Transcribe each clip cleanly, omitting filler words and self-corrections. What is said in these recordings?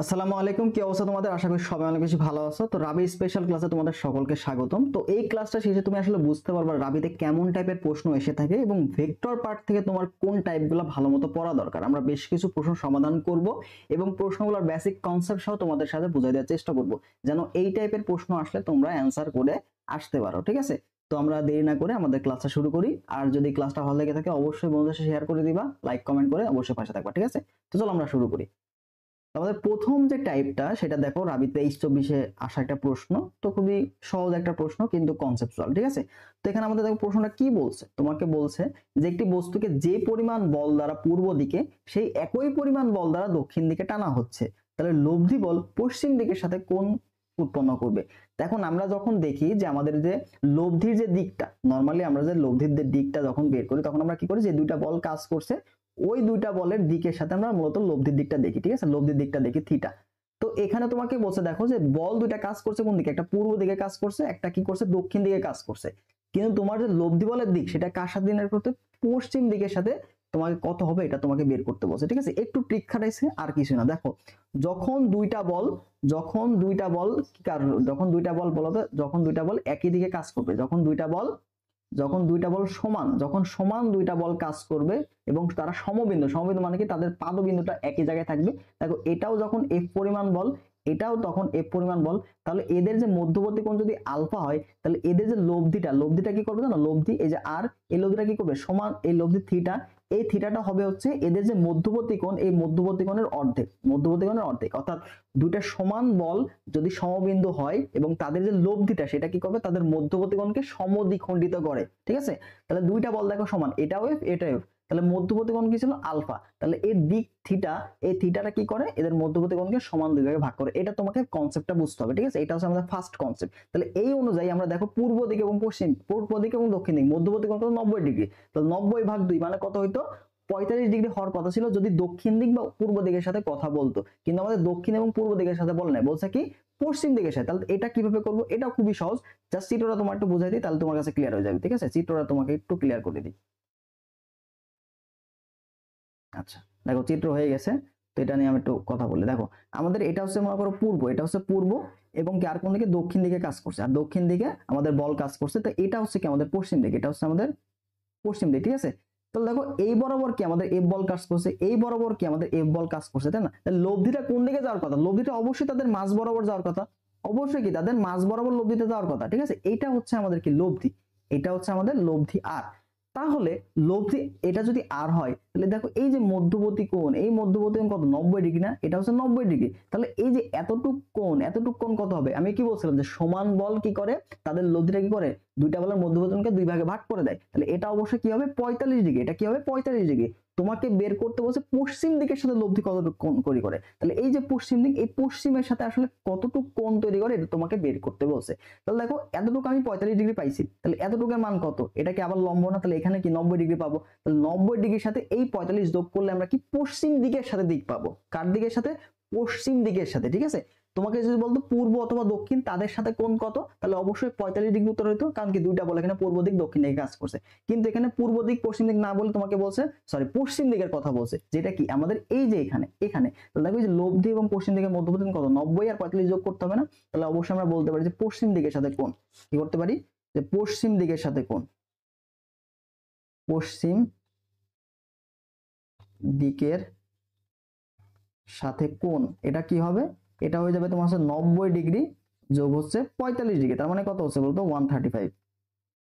আসসালামু আলাইকুম, কি অবস্থা তোমাদের? আশা করি সবাই অনেক বেশি ভালো আছো। তো রাবি স্পেশাল ক্লাসে তোমাদের সকলকে স্বাগতম। তো এই ক্লাসটা শেষে তুমি আসলে বুঝতে পারবে রাবিতে কেমন টাইপের প্রশ্ন এসে থাকে এবং ভেক্টর পার্ট থেকে তোমার কোন টাইপগুলো ভালোমতো পড়া দরকার। আমরা বেশ কিছু প্রশ্ন সমাধান করব এবং প্রশ্নগুলোর বেসিক কনসেপ্ট সহ তোমাদের সাথে বুঝিয়ে দেওয়ার চেষ্টা করব, যেন এই টাইপের প্রশ্ন আসলে তোমরা অ্যান্সার করে আসতে পারো। ঠিক আছে, তো আমরা দেরি না করে আমাদের ক্লাসটা শুরু করি। আর যদি ক্লাসটা ভালো লেগে থাকে অবশ্যই বন্ধুদের সাথে শেয়ার করে দিবা, লাইক কমেন্ট করে অবশ্যই পাশে থাকবা। ঠিক আছে, তো চলো আমরা শুরু করি। আমাদের প্রথম যে টাইপটা সেটা দেখো রাবি 23-24-এ আসা একটা প্রশ্ন। তো খুবই সহজ একটা প্রশ্ন কিন্তু কনসেপচুয়াল। ঠিক আছে, তো এখানে আমাদের দেখো প্রশ্নটা কি বলছে। তোমাকে বলছে যে একটি বস্তুকে যে পরিমাণ বল দ্বারা পূর্ব দিকে সেই একই পরিমাণ বল দ্বারা দক্ষিণ দিকে টানা হচ্ছে, তাহলে লব্ধি বল পশ্চিম দিকের সাথে কোন উৎপন্ন করবে। এখন আমরা যখন দেখি যে আমাদের যে লব্ধির যে দিকটা, নরমালি আমরা যে লব্ধির যে দিকটা যখন বের করি তখন আমরা কি করি, যে দুইটা বল কাজ করছে ওই দুইটা বলের দিকের সাথে আমরা মূলত লব্ধির দিকটা দেখি। ঠিক আছে, লব্ধির দিকটা দেখি থিটা। তো এখানে তোমাকে বলছে দেখো যে বল দুইটা কাজ করছে কোন দিকে, একটা পূর্ব দিকে কাজ করছে, একটা কি করছে দক্ষিণ দিকে কাজ করছে। কিন্তু তোমার যে লব্ধি বলের দিক সেটা কার সাথে নির্ণয় করতে, পশ্চিম দিকের সাথে। তোমাকে কত হবে এটা তোমাকে বের করতে বলছে। ঠিক আছে, একটু ট্রিক খাটাইছে আর কিছু না। দেখো যখন দুইটা বল যখন দুইটা বল যখন দুইটা বল বলতে যখন দুইটা বল একই দিকে কাজ করবে, যখন দুইটা বল সমান, যখন সমান দুইটা বল কাজ করবে এবং তারা সমবিন্দু, সমবিন্দু মানে কি তাদের পাদবিন্দুটা একই জায়গায় থাকবে। দেখো এটাও যখন এফ পরিমাণ বল, এটাও তখন এফ পরিমাণ বল, তাহলে এদের যে মধ্যবর্তী কোণ যদি আলফা হয়, তাহলে এদের যে লব্ধিটা কি করবে জানো, লব্ধি এই যে আর, এই লব্ধিটা কি করবে সমান এই লব্ধি থিটা, এই থিটাটা হবে হচ্ছে এদের যে মধ্যবর্তী কোণ, এই মধ্যবর্তী কোণের অর্ধেক। অর্থাৎ দুইটা সমান বল যদি সমবিন্দু হয় এবং তাদের যে লব্ধিটা সেটা কি করবে, তাদের মধ্যবর্তী কোণকে সমদ্বিখণ্ডিত করে। ঠিক আছে, তাহলে দুইটা বল দেখো সমান, এটাও এফ এটাও এফ, তাহলে মধ্যবর্তী কোণ কি ছিল আলফা, তাহলে এর দিক থিটা, এই থিটাটা কি করে এদের মধ্যবর্তী কোণকে সমান দুই ভাগে ভাগ করে। এটা তোমাকে কনসেপ্টটা বুঝতে হবে। ঠিক আছে, এটা হচ্ছে আমাদের ফার্স্ট কনসেপ্ট। তাহলে এই অনুযায়ী আমরা দেখো পূর্ব দিক এবং পূর্ব দিক এবং দক্ষিণ দিক মধ্যবর্তী কোণ কত, 90 ডিগ্রি। তাহলে 90 ভাগ 2 মানে কত হইতো, 45 ডিগ্রি হওয়ার কথা ছিল যদি দক্ষিণ দিক বা পূর্ব দিকের সাথে কথা বলতো, কিন্তু আমাদের দক্ষিণ এবং পূর্ব দিকের সাথে বলে নাই, বলছে কি পশ্চিম দিকের সাথে। তাহলে এটা কিভাবে করবো, এটা খুবই সহজ। জাস্ট চিত্রটা তোমার একটু বুঝাই দিই, তাহলে তোমার কাছে ক্লিয়ার হয়ে যাবে। ঠিক আছে, চিত্রটা তোমাকে একটু ক্লিয়ার করে দিই। আচ্ছা দেখো চিত্র হয়ে গেছে। তো এটা নিয়ে আমি একটু কথা বলি। দেখো আমাদের এটা হচ্ছে মনে করো পূর্ব, এটা হচ্ছে পূর্ব এবং কি আর কোন দিকে দক্ষিণ দিকে কাজ করছে, আর দক্ষিণ দিকে আমাদের বল কাজ করছে। তো এটা হচ্ছে কি আমাদের পশ্চিম দিকে, এটা হচ্ছে আমাদের পশ্চিম দিক। ঠিক আছে, তাহলে দেখো এই বরাবর কি আমাদের এফ বল কাজ করছে, এই বরাবর কি আমাদের এফ বল কাজ করছে, তাই না? তাহলে লব্ধিটা কোন দিকে যাওয়ার কথা, লব্ধিটা অবশ্যই তাদের মাঝ বরাবর যাওয়ার কথা, অবশ্যই কি তাদের মাঝ বরাবর লব্ধিতে যাওয়ার কথা। ঠিক আছে, এটা হচ্ছে আমাদের কি লব্ধি, এটা হচ্ছে আমাদের লব্ধি আর। তাহলে লব্ধি এটা যদি আর হয়, তাহলে দেখো এই যে মধ্যবর্তী কোণ, এই মধ্যবর্তী কোণ কত, 90 ডিগ্রি না, এটা হচ্ছে 90 ডিগ্রি। তাহলে এই যে এতটুক কোণ কত হবে, আমি কি বলছিলাম যে সমান বল কি করে তাদের লব্ধিটা কি করে, দুইটা বলের মধ্যবর্তী কোণকে দুই ভাগে ভাগ করে দেয়। তাহলে এটা অবশ্যই কি হবে 45 ডিগ্রি, এটা কি হবে 45 ডিগ্রি। তোমাকে বের করতে বলছে পশ্চিম দিকের সাথে লব্ধি কতটুকু কোণ তৈরি করে। তাহলে এই যে পশ্চিম দিক, এই পশ্চিমের সাথে আসলে কতটুকু কোণ তৈরি করে এটা তোমাকে বের করতে বলছে। তাহলে দেখো এতটুকু আমি 45 ডিগ্রি পাইছি, তাহলে এতটুকুর মান কত, এটা কি আবার লম্ব না, তাহলে এখানে কি 90 ডিগ্রি পাবো। তাহলে 90 ডিগ্রির সাথে এই 45 যোগ করলে আমরা কি পশ্চিম দিকের সাথে দিক পাবো। কার দিকের সাথে, পশ্চিম দিকের সাথে। ঠিক আছে, তোমাকে যদি বলতো পূর্ব অথবা দক্ষিণ তাদের সাথে কোণ কত, তাহলে অবশ্যই 45 ডিগ্রি উত্তর হইতো, কারণ কি দুইটা বলে এখানে পূর্ব দিক দক্ষিণ দিকে কাজ করছে। কিন্তু এখানে পূর্ব দিক পশ্চিম দিক না বলে তোমাকে বলছে সরি পশ্চিম দিকের কথা বলছে, যেটা কি আমাদের এই যে এখানে তাহলে দেখো যে লব্ধি এবং পশ্চিম দিকের মধ্যবর্তী কত, 90 আর 45 যোগ করতে হবে না। তাহলে অবশ্যই আমরা বলতে পারি যে পশ্চিম দিকের সাথে কোণ, কি করতে পারি যে পশ্চিম দিকের সাথে কোণ, পশ্চিম দিকের সাথে কোণ এটা কি হবে, এটা হয়ে যাবে তোমার হচ্ছে 90 ডিগ্রি যোগ হচ্ছে 45 ডিগ্রি, তার মানে কত হচ্ছে বলতো 135।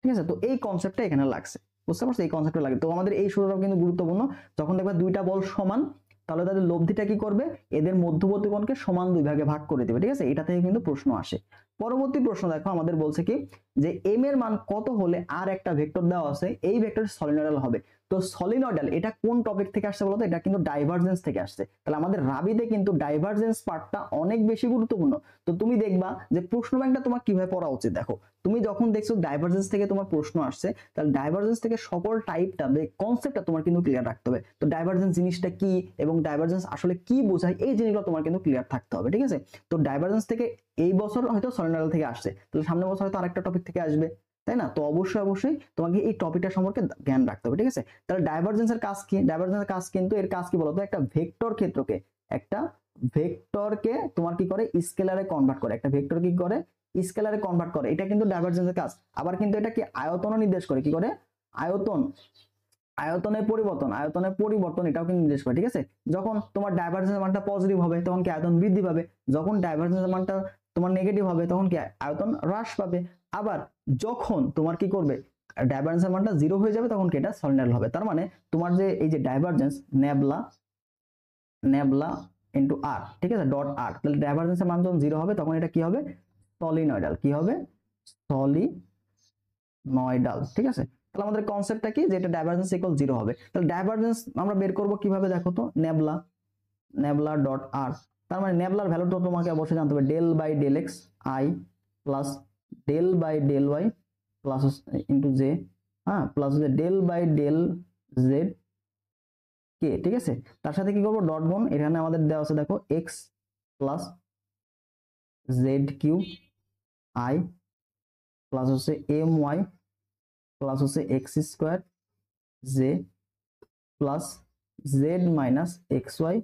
ঠিক আছে, তো এই কনসেপ্টটা এখানে লাগছে, বুঝতে পারছো, এই কনসেপ্টটা লাগে। তো আমাদের এই সূত্রটাও কিন্তু গুরুত্বপূর্ণ। যখন দেখবে দুইটা বল সমান, তাহলে তাদের লব্ধিটা কি করবে, এদের মধ্যবর্তী কোণকে সমান দুই ভাগে ভাগ করে দেবে। ঠিক আছে, এটা থেকে কিন্তু প্রশ্ন আসে। পরবর্তী প্রশ্ন দেখো আমাদের বলছে কি যে এম এর মান কত হলে আর একটা ভেক্টর দেওয়া আছে, এই ভেক্টর সলিনয়েডাল হবে। তো সলিনয়েডাল এটা কোন টপিক থেকে আসছে বলতো, এটা কিন্তু ডাইভারজেন্স থেকে আসছে। তাহলে আমাদের রাবিতে কিন্তু ডাইভারজেন্স পার্টটা অনেক বেশি গুরুত্বপূর্ণ। তো তুমি দেখবা যে প্রশ্ন ব্যাংকটা তোমার কিভাবে পড়া উচিত। দেখো তুমি যখন দেখছো ডাইভারজেন্স থেকে তোমার প্রশ্ন আসছে, তাহলে ডাইভারজেন্স থেকে সকল টাইপটা কনসেপ্টটা তোমার কিন্তু ক্লিয়ার রাখতে হবে। তো ডাইভারজেন্স জিনিসটা কি এবং ডাইভারজেন্স আসলে কি বোঝায়, এই জিনিসগুলো তোমার কিন্তু ক্লিয়ার থাকতে হবে। ঠিক আছে, তো ডাইভারজেন্স থেকে এই বছর হয়তো সলিনয়েডাল থেকে আসছে, তাহলে সামনের বছর হয়তো আরেকটা টপিক থেকে আসবে, তাই না? তো অবশ্যই তোমাকে এই টপিকটা সম্পর্কে জ্ঞান রাখতে হবে। ঠিক আছে, তাহলে ডাইভারজেন্সের কাজ কি, ডাইভারজেন্সের কাজ কিন্তু এর কাজ কি বলতো, একটা ভেক্টর ক্ষেত্রকে ভেক্টরকে তোমার কি করে স্কেলারে কনভার্ট করে, একটা ভেক্টর কি করে স্কেলারে কনভার্ট করে, এটা কিন্তু ডাইভারজেন্সের কাজ। আবার কিন্তু এটা কি আয়তনও নির্দেশ করে, কি করে আয়তন, আয়তনের পরিবর্তন এটাও কিন্তু নির্দেশ করে, ঠিক আছে। যখন তোমার ডাইভারজেন্সের মানটা পজিটিভ হবে তখন কি আয়তন বৃদ্ধি পাবে, যখন ডাইভারজেন্সের মানটা তোমার নেগেটিভ হবে তখন কি আয়তন হ্রাস পাবে। আবার যখন তোমার কি করবে ডাইভারজেন্সের মানটা 0 হয়ে যাবে তখন কি এটা সলিনয়েড হবে। তার মানে তোমার যে এই যে ডাইভারজেন্স নেবলা ইনটু আর, ঠিক আছে, ডট আর, তাহলে ডাইভারজেন্সের মান যখন 0 হবে তখন এটা কি হবে সলিনয়েডাল, কি হবে সলিনয়েডাল, ঠিক আছে। তাহলে আমাদের কনসেপ্টটা কি যে এটা ডাইভারজেন্স ইকুয়াল 0 হবে। তাহলে ডাইভারজেন্স আমরা বের করব কিভাবে দেখো তো, নেবলা ডট আর, তার মানে নেবলার ভ্যালুটা তোমাকে অবশ্যই জানতে হবে del by del x i plus del by del y plus into j, হ্যাঁ, প্লাস হচ্ছে del by del z k, ঠিক আছে। তার সাথে কি করবো ডট গুণ, এখানে আমাদের দেওয়া আছে দেখো x plus z q i plus হচ্ছে এম ওয়াই প্লাস হচ্ছে x square j plus z minus x y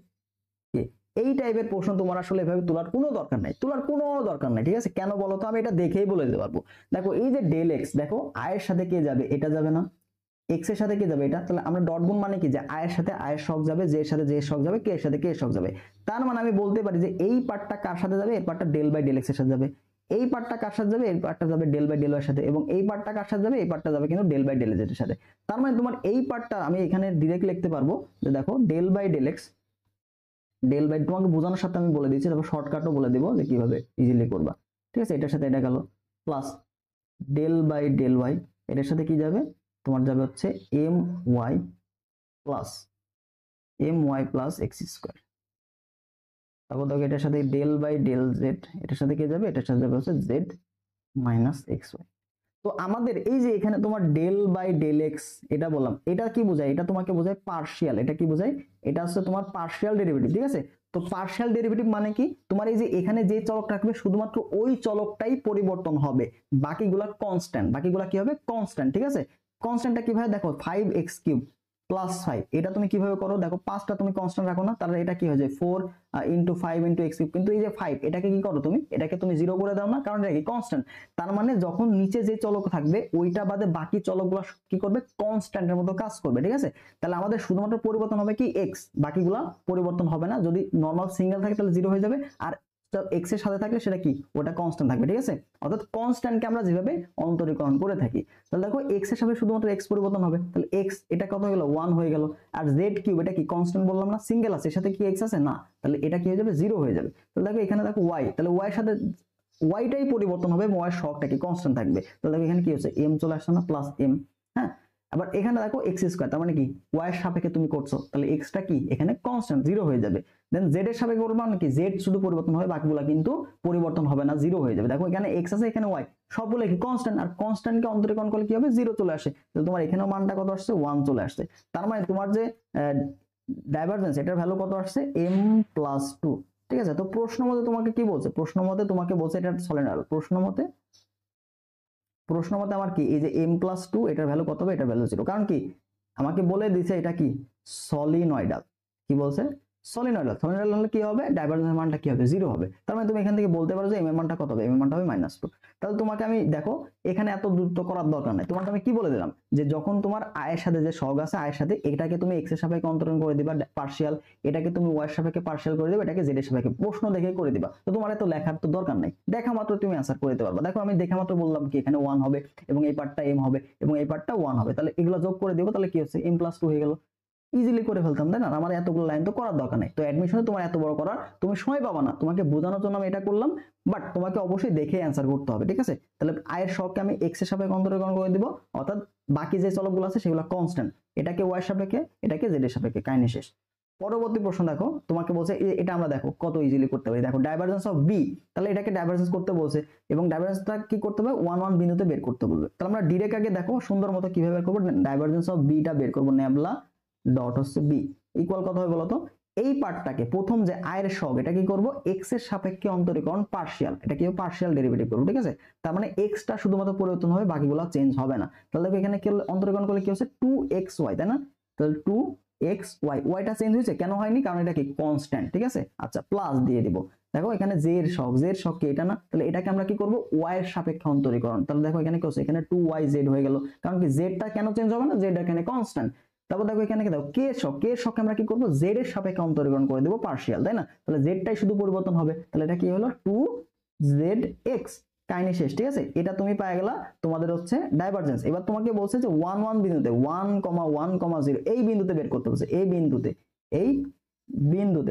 k. এই টাইপের প্রশ্ন তোমার আসলে এভাবে তোলার কোনো দরকার নাই, ঠিক আছে। কেন বলো তো, আমি এটা দেখেই বলে দিতে পারবো। দেখো এই যে ডেল এক্স, দেখো আয়ের সাথে কে যাবে, এটা যাবে না, এক্স এর সাথে কে যাবে এটা, তাহলে আমরা ডট গুণ মানে কি যে আয়ের সাথে আয়ের শক যাবে, জে এর সাথে জে এর শক যাবে, কে এর সাথে কে এর শক যাবে। তার মানে আমি বলতে পারি যে এই পার্টটা কার সাথে যাবে, এই পার্টটা ডেল বাই ডেল এক্স এর সাথে যাবে, এই পার্টটা কার সাথে যাবে, এই পার্টটা যাবে ডেল বাই ডেল ওয়াই এর সাথে, এবং এই পার্টটা কার সাথে যাবে, এই পার্টটা যাবে কিন্তু ডেল বাই ডেল জেড এর সাথে। তার মানে তোমার এই পার্টটা আমি এখানে ডাইরেক্ট লিখতে পারবো যে দেখো del by del x, del by, তোমাকে বোঝানোর সাথে আমি বলে দিচ্ছি, তারপর শর্টকাটও বলে দিব যে কিভাবে ইজিলি করবা, ঠিক আছে। এটার সাথে এটা গেল plus del by del y, এটার সাথে কি যাবে, তোমার যাবে হচ্ছে m y plus x square, তারপর দেখো এটার সাথে ডেল বাই ডেল জেড, এটার সাথে কি যাবে, এটার সাথে যাবে হচ্ছে জেড মাইনাস এক্স ওয়াই। তো আমাদের এই যে এখানে তোমার ডেল বাই ডেল এক্স এটা বললাম, এটা কি বোঝায়, এটা তোমাকে বোঝায় পার্শিয়াল, এটা কি বোঝায়, এটা হচ্ছে তোমার পার্শিয়াল ডেরিভেটিভ, ঠিক আছে। তো পার্শিয়াল ডেরিভেটিভ মানে কি, তোমার এই যে এখানে যে চলক থাকবে শুধুমাত্র ওই চলকটাই পরিবর্তন হবে, বাকিগুলা কনস্ট্যান্ট, বাকিগুলা কি হবে কনস্ট্যান্ট, ঠিক আছে। কনস্ট্যান্টটা কিভাবে দেখো 5x³ প্লাস 5, এটা তুমি কিভাবে করো দেখো, 5টা তুমি কনস্ট্যান্ট রাখো না, তাহলে এটা কি হয়ে যায় 4 ইনটু 5 ইনটু x³, কিন্তু এই যে 5 এটাকে কি করো তুমি, এটাকে তুমি 0 করে দাও না, কারণ এটা কি কনস্ট্যান্ট। তার মানে যখন নিচে যে চলক থাকবে ওইটা বাদে বাকি চলকগুলো কি করবে কনস্ট্যান্টের মতো কাজ করবে, ঠিক আছে। তাহলে আমাদের শুধুমাত্র পরিবর্তন হবে কি x, বাকিগুলা পরিবর্তন হবে না। যদি নরমাল সিঙ্গেল থাকে তাহলে 0 হয়ে যাবে, আর এক্স এর সাথে থাকলে সেটা কি ওটা কনস্ট্যান্ট থাকবে, ঠিক আছে। অর্থাৎ কনস্ট্যান্টকে আমরা যেভাবে অন্তরীকরণ করে থাকি, তাহলে দেখো এক্স এর সাথে শুধুমাত্র এক্স পরিবর্তন হবে, তাহলে এক্স এটা কত হয়ে গেল 1 হয়ে গেল, আর জেড কিউব এটা কি কনস্ট্যান্ট বললাম না, সিঙ্গেল আছে, এর সাথে কি এক্স আছে না, তাহলে এটা কি হয়ে যাবে 0 হয়ে যাবে। তাহলে দেখো এখানে দেখো ওয়াই, তাহলে ওয়াই এর সাথে ওয়াইটাই পরিবর্তন হবে, ওয়াই এর শকটা কি কনস্ট্যান্ট থাকবে, তাহলে দেখো এখানে কি হচ্ছে এম চলে আসছে না, প্লাস এম, হ্যাঁ। আবার এখানে দেখো এক্স স্কয়ার, তার মানে কি ওয়াই এর সাপেক্ষে তুমি করছো, তাহলে এক্সটা কি এখানে কনস্ট্যান্ট 0 হয়ে যাবে। দেন জেড এর সাপেক্ষে করবে মানে কি জেড শুধু পরিবর্তন হবে, বাকিগুলো কিন্তু পরিবর্তন হবে না, 0 হয়ে যাবে। দেখো এখানে এক্স আছে, এখানে ওয়াই, সবগুলো কি কনস্ট্যান্ট, আর কনস্ট্যান্টকে অন্তরীকরণ করলে কি হবে 0 চলে আসে, তাহলে তোমার এখানেও মানটা কত আসছে 1 চলে আসছে। তার মানে তোমার যে ডাইভারজেন্স এটার ভ্যালু কত আসছে m+2, ঠিক আছে। তো প্রশ্ন মতে তোমাকে কি বলছে, প্রশ্ন মতে তোমাকে বলছে এটা সলিনয়েড, প্রশ্ন মতে আমার কি এই যে m+2 এটার ভ্যালু কত হবে, এটার ভ্যালু 0, কারণ কি আমাকে বলে দিয়েছে এটা কি সলিনয়েডাল, কি বলছে সলিনয়েডাল হলে কি হবে ডাইভারজেন্সের মানটা কি হবে 0 হবে। তার মানে তুমি এখান থেকে বলতে পারো যে m এর মানটা কত হবে, m এর মানটা হবে -2। তাহলে তোমাকে আমি দেখো এখানে এত দ্রুত করার দরকার নাই, তোমাকে আমি কি বলে দিলাম যে যখন তোমার আয়ের সাথে যে সহগ আছে আয়ের সাথে এটাকে তুমি x এর সাপেক্ষে অন্তরণ করে দিবা পার্শিয়াল, এটাকে তুমি y এর সাপেক্ষে পার্শিয়াল করে দিবা, এটাকে z এর সাপেক্ষে প্রশ্ন দেখে করে দিবা। তো তোমার এত লেখার তো দরকার নাই, দেখা মাত্র তুমি आंसर করে দিতে পারবা। দেখো আমি দেখা মাত্র বললাম কি এখানে 1 হবে এবং এই পার্টটা m হবে এবং এই পার্টটা 1 হবে, তাহলে এগুলো যোগ করে দেব, তাহলে কি হচ্ছে m+2 হয়ে গেল, ইজিলি করে ফেলতাম, তাই না। আমার এতগুলো লাইন তো করার দরকার নাই। তো অ্যাডমিশনে তোমার এত বড় করার তুমি সময় পাবা না, তোমাকে বোঝানোর জন্য আমি এটা করলাম, বাট তোমাকে অবশ্যই দেখে অ্যান্সার করতে হবে, ঠিক আছে। তাহলে আয়ের শখকে আমি এক্স এর সাপেক্ষে অন্তরীকরণ করে দিব, অর্থাৎ বাকি যে চলকগুলো আছে সেগুলো কনস্ট্যান্ট, এটাকে ওয়াই এর সাপেক্ষে এটাকে জেড এর সাপেক্ষে, কাহিনী শেষ। পরবর্তী প্রশ্ন দেখো, তোমাকে বলছে এটা আমরা দেখো কত ইজিলি করতে পারি, দেখো ডাইভারজেন্স অফ বি, তাহলে এটাকে ডাইভারজেন্স করতে বলছে এবং ডাইভারজেন্সটা কি করতে হবে 1 1 বিন্দুতে বের করতে বলবে। তাহলে আমরা ডিরেক্ট আগে দেখো সুন্দর মতো কিভাবে বের করব, ডাইভারজেন্স অফ বিটা বের করব, নেবলা ডট হচ্ছে বি ইকুয়াল কত হবে বলতো, এই পার্টটাকে প্রথম যে আয়ের শক এটা কি করব এক্স এর সাপেক্ষে অন্তরীকরণ পার্শিয়াল, এটা কি পার্শিয়াল ডেরিভেটিভ করব, ঠিক আছে। তার মানে এক্সটা শুধুমাত্র পরিবর্তন হবে, বাকিগুলো চেঞ্জ হবে না। তাহলে দেখো এখানে কি অন্তরীকরণ করলে কি হচ্ছে 2xy, তাই না, তাহলে 2 এক্স ওয়াই, ওয়াইটা চেঞ্জ হয়েছে কেন হয়নি, কারণ এটা কি কনস্ট্যান্ট, ঠিক আছে। আচ্ছা প্লাস দিয়ে দিব, দেখো এখানে জেড শক কি এটা না, তাহলে এটাকে আমরা কি করব ওয়াই এর সাপেক্ষে অন্তরীকরণ, তাহলে দেখো এখানে কি হচ্ছে, এখানে 2yz হয়ে গেল, কারণ কি জেডটা কেন চেঞ্জ হবে না, জেড এখানে কনস্ট্যান্ট। তারপর দেখো এখানে কি দেখো কে শক আমরা কি করব জেড এর সাপেক্ষে অন্তরীকরণ করে দেব পার্শিয়াল, তাই না, তাহলে জেডটাই শুধু পরিবর্তন হবে, তাহলে এটা কি হলো 2zx, কাহিনী শেষ, ঠিক আছে। এটা তুমি পেয়ে গেলা তোমাদের হচ্ছে ডাইভারজেন্স। এবার তোমাকে বলছে যে 1 বিন্দুতে 1,1,0 এই বিন্দুতে বের করতে বলছে, এই বিন্দুতে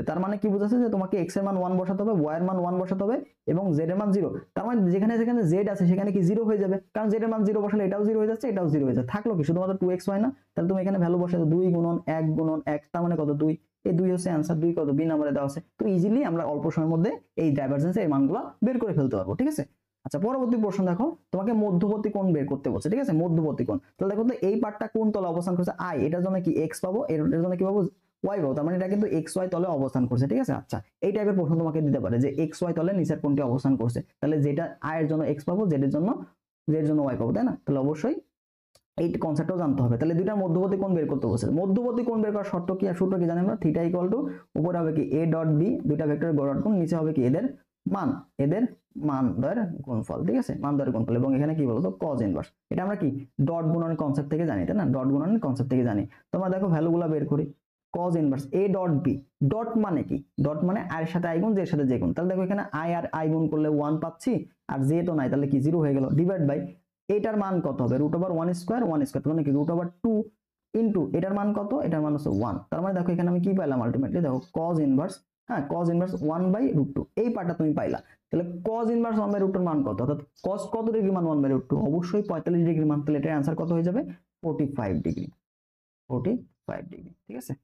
তার মানে কি বোঝাচ্ছে যে তোমাকে x এর মান 1 বসাতে হবে, y এর মান 1 বসাতে হবে এবং z এর মান 0, তার মানে যেখানে যেখানে z আছে সেখানে কি 0 হয়ে যাবে, কারণ z এর মান 0 বসালে এটাও 0 হয়ে যাচ্ছে, এটাও 0 হয়ে যাচ্ছে, থাকলো কি শুধুমাত্র 2xy না, তাহলে তুমি এখানে ভ্যালু বসাতে 2 গুণন 1 গুণন 1, তার মানে কত 2, এই 2 হচ্ছে आंसर, 2 কত বি নম্বরে দেওয়া আছে, তো ইজিলি আমরা অল্প সময়ের মধ্যে এই ডাইভারজেন্সের এই মানগুলো বের করে ফেলতে পারবো, ঠিক আছে। আচ্ছা পরবর্তী প্রশ্ন দেখো, তোমাকে মধ্যবর্তী কোণ বের করতে বলছে, ঠিক আছে, মধ্যবর্তী কোণ, তাহলে দেখো তো এই পার্টটা কোন তলে অবস্থান করছে i, এটার জন্য কি x পাবো, এর জন্য কি পাবো y পাবো, তার মানে এটা কিন্তু xy তলে অবস্থান করছে, ঠিক আছে। আচ্ছা এই টাইপের প্রশ্ন তোমাকে দিতে পারে যে xy তলে নিচের কোণটি অবস্থান করছে, তাহলে যেটা i এর জন্য x পাবো, z এর জন্য y পাবো, তাই না, তাহলে অবশ্যই এই কনসেপ্টটাও জানতে হবে। তাহলে দুইটা মধ্যবর্তী কোণ বের করতে বলছে, মধ্যবর্তী কোণ বের করার শর্ত কি আর সূত্র কি জানি আমরা, থিটা ইকুয়াল টু উপরে হবে কি a ডট b, দুইটা ভেক্টরের ডট গুণ, নিচে হবে কি এদের মানদ্বয়ের গুণফল, ঠিক আছে, মানদ্বয়ের গুণফল, এবং এখানে কি বলতো cos ইনভার্স, এটা আমরা কি ডট গুণনের কনসেপ্ট থেকে জানি, তাই না, ডট গুণনের কনসেপ্ট থেকে জানি। তোমরা দেখো ভ্যালুগুলো বের করি, cos inverse a dot b, dot মানে কি, ডট মানে i এর সাথে i গুণ, j এর সাথে j গুণ, তাহলে দেখো এখানে i আর i গুণ করলে 1 পাচ্ছি, আর j তো নাই, তাহলে কি 0 হয়ে গেল, ডিভাইড বাই এটার মান কত হবে, √1² মানে কি √2 ইনটু এটার মান কত, এটার মান হচ্ছে 1, তার মানে দেখো এখানে আমি কি পাইলাম আলটিমেটলি, দেখো cos ইনভার্স, হ্যাঁ cos ইনভার্স 1/√2, এই পার্টটা তুমি পাইলা। তাহলে cos ইনভার্স 1/√2 এর মান কত, অর্থাৎ cos কত ডিগ্রি মান 1/√2, অবশ্যই 45 ডিগ্রি মান, তাহলে এটার आंसर কত হয়ে যাবে 45 ডিগ্রি, 45 ডিগ্রি, ঠিক আছে।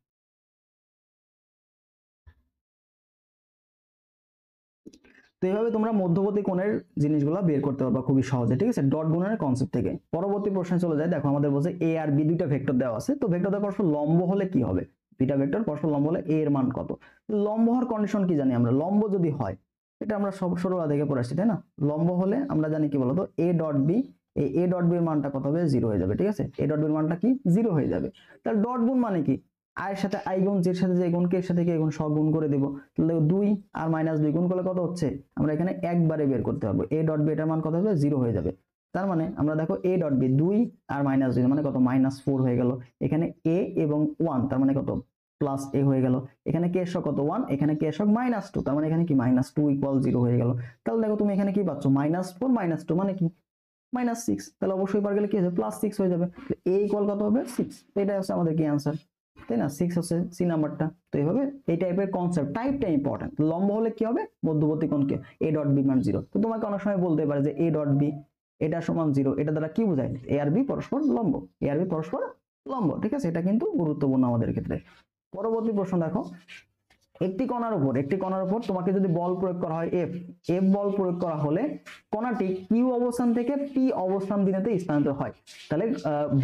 তো এইভাবে তোমরা মধ্যবর্তী কোণের জিনিসগুলো বের করতে পারবা খুবই সহজে, ঠিক আছে, ডট গুণনের কনসেপ্ট থেকে। পরবর্তী প্রশ্নে চলে যায়, দেখো আমাদের বলছে a আর b দুইটা ভেক্টর দেওয়া আছে, তো ভেক্টর দ্বারা পরস্পর লম্ব হলে কি হবে, দুইটা ভেক্টর পরস্পর লম্ব হলে a এর মান কত, লম্ব হওয়ার কন্ডিশন কি জানি আমরা, লম্ব যদি হয়, এটা আমরা সব ছোটবেলা থেকে পড়ে আসছি, তাই না, লম্ব হলে আমরা জানি কি বলতো a ডট b, এই a ডট b এর মানটা কত হবে 0 হয়ে যাবে, ঠিক আছে, a ডট b এর মানটা কি 0 হয়ে যাবে। তাহলে ডট গুণ মানে কি, i এর সাথে i গুণ, j এর সাথে j গুণ, k এর সাথে k গুণ, সব গুণ করে দেব, তাহলে দেখো 2 আর -2 গুণ করলে কত হচ্ছে, আমরা এখানে একবারে বের করতে পারবো, a ডট b এটার মান কত হবে 0 হয়ে যাবে, তার মানে আমরা দেখো a ডট b 2 আর -2 মানে কত -4 হয়ে গেল, এখানে a এবং 1 তার মানে কত প্লাস a হয়ে গেল, এখানে k এর সব কত 1, এখানে k এর সব -2, তার মানে এখানে কি -2 = 0 হয়ে গেল। তাহলে দেখো তুমি এখানে কি পাচ্ছ -4 -2 মানে কি -6, তাহলে অবশ্যই পার গেলে কি হবে +6 হয়ে যাবে, a = কত হবে 6, তো এটা হচ্ছে আমাদের কি आंसर, তাই না, 6 হচ্ছে সি নাম্বারটা। তো এইভাবে এই টাইপের কনসেপ্ট, টাইপটা ইম্পর্টেন্ট। লম্ব হলে কি হবে, মধ্যবর্তী কোণকে a ডট b মান 0, তো তোমাকে অনেক সময় বলতে পারে যে a ডট b এটা সমান 0, এটা দ্বারা কি বোঝায়, a আর b পরস্পর লম্ব, a আর b পরস্পর লম্ব, ঠিক আছে, এটা কিন্তু গুরুত্বপূর্ণ আমাদের ক্ষেত্রে। পরবর্তী প্রশ্ন দেখো, একটি কণার উপর তোমাকে যদি বল প্রয়োগ করা হয় এফ বল প্রয়োগ করা হলে কণাটি কিউ অবস্থান থেকে পি অবস্থান বিন্দুতে স্থানান্তর হয়, তাহলে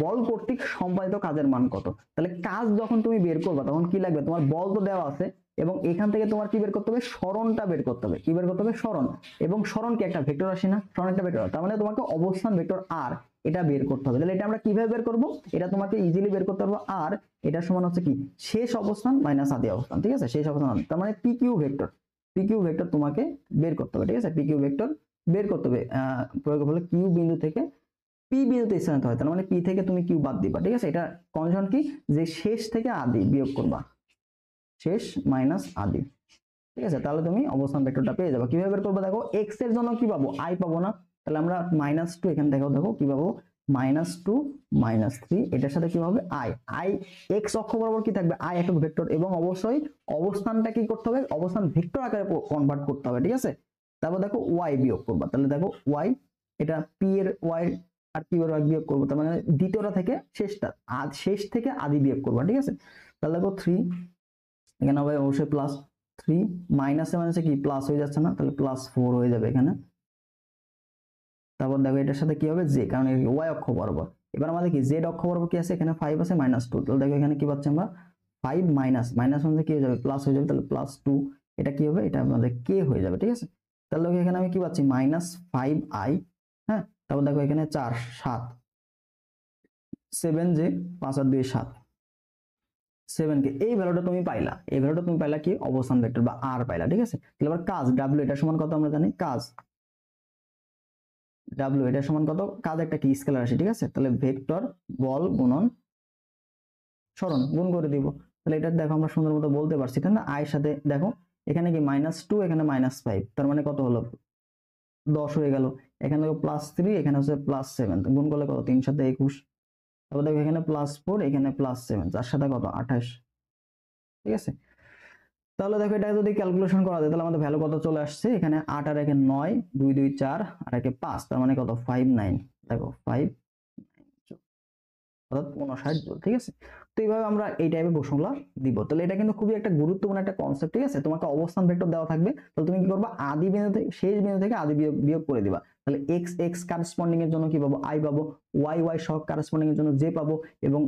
বল কর্তৃক সম্পাদিত কাজের মান কত, তাহলে কাজ যখন তুমি বের করবা তখন কি লাগবে, তোমার বল তো দেওয়া আছে এবং এখান থেকে তোমার কি বের করতে হবে, সরণটা বের করতে হবে, কি বের করতে হবে সরণ, এবং সরণ কি একটা ভেক্টর রাশি না, সরণ একটা ভেক্টর, তার মানে তোমাকে অবস্থান ভেক্টর আর এটা বের করতে হবে। তাহলে এটা আমরা কিভাবে বের করব, এটা তোমাকে ইজিলি বের করতে পারবো, আর এটা সমান হচ্ছে কি শেষ অবস্থান মাইনাস আদি অবস্থান, ঠিক আছে, শেষ অবস্থান, তার মানে পিকিউ ভেক্টর তোমাকে বের করতে হবে, ঠিক আছে, পিকিউ ভেক্টর বের করতে হবে, প্রয়োগ হলে কিউ বিন্দু থেকে পি বিন্দুতে স্থানান্তর হয়, তার মানে পি থেকে তুমি কিউ বাদ দিবা, ঠিক আছে, এটা কন্ডিশন কি যে শেষ থেকে আদি বিয়োগ করবা, শেষ মাইনাস আদি, ঠিক আছে, তাহলে তুমি অবস্থান ভেক্টরটা পেয়ে যাবে। কিভাবে বের করবে, দেখো x এর জন্য কি পাবো, i পাবো না, তাহলে আমরা -2 এখানে দেখো কি পাবো -2 -3, এটার সাথে কি হবে i x অক্ষ বরাবর কি থাকবে i একক ভেক্টর, এবং অবশ্যই অবস্থানটা কি করতে হবে, অবস্থান ভেক্টর আকারে কনভার্ট করতে হবে, ঠিক আছে। তারপর দেখো y বিয়োগ করবা, তাহলে দেখো y এটা p এর y আর p এর y বিয়োগ করবো, তার মানে দ্বিতীয়টা থেকে শেষটা, শেষ থেকে আদি বিয়োগ করবা, ঠিক আছে। তাহলে দেখো 3 এখানে হবে অবশ্যই +3 মাইনাসে কি প্লাস হয়ে যাচ্ছে না, তাহলে +4 হয়ে যাবে এখানে। তারপর দেখো এটার সাথে কি হবে j, কারণ y অক্ষ বরাবর, এবার আমাদের কি z অক্ষ বরাবর কি আছে, এখানে 5 আছে -2, তাহলে দেখো এখানে কি পাচ্ছি আমরা 5 মাইনাস মানে কি হয়ে যাবে প্লাস হয়ে যাবে, তাহলে +2 এটা কি হবে, এটা আমাদের k হয়ে যাবে, ঠিক আছে। তাহলে দেখো এখানে আমি কি পাচ্ছি -5i, হ্যাঁ, তারপর দেখো এখানে 4 7 7j 5 আর 2 7, 7 কে এই ভ্যালুটা তুমি পাইলা, এই ভ্যালুটা তুমি পাইলা কি অবস্থান ভেক্টর বা আর পাইলা, ঠিক আছে। তাহলে আবার কাজ w এটা সমান কত আমরা জানি, কাজ w এটা সমান কত, কাজ একটা কি স্কেলার রাশি, ঠিক আছে। তাহলে ভেক্টর বল গুণন সরণ গুণ করে দিব। তাহলে এটা দেখো আমরা সুন্দর মতো বলতে পারছি তাই না। i এর সাথে দেখো এখানে কি -2 এখানে -5, তার মানে কত হলো 10 হয়ে গেল। এখানে দেখো +3 এখানে হচ্ছে +7, গুণ করলে কত 3 সাথে 21। তারপর দেখো এখানে +4 এখানে +7, যার সাথে কত 28, ঠিক আছে। তাহলে দেখো এটা যদি ক্যালকুলেশন করা যায় তাহলে আমাদের ভ্যালু কত চলে আসছে, এখানে 8 আর একে 9, 2 2 4 আর একে 5, তার মানে কত 59, দেখো 5 অর্থাৎ 59 জুল, ঠিক আছে। তো এইভাবে আমরা এই টাইপের প্রশ্নগুলো দিব। তাহলে এটা কিন্তু খুবই একটা গুরুত্বপূর্ণ একটা কনসেপ্ট, ঠিক আছে। তোমাকে অবস্থান ভেক্টর দেওয়া থাকবে, তাহলে তুমি কি করবা, আদি বিন্দু থেকে শেষ বিন্দু থেকে আদি বিয়োগ করে দিবা। তাহলে এক্স এক্স কারেসপন্ডিং এর জন্য কি পাবো, আই পাবো, ওয়াই ওয়াই সহ কারেসপন্ডিং এর জন্য জে পাবো, এবং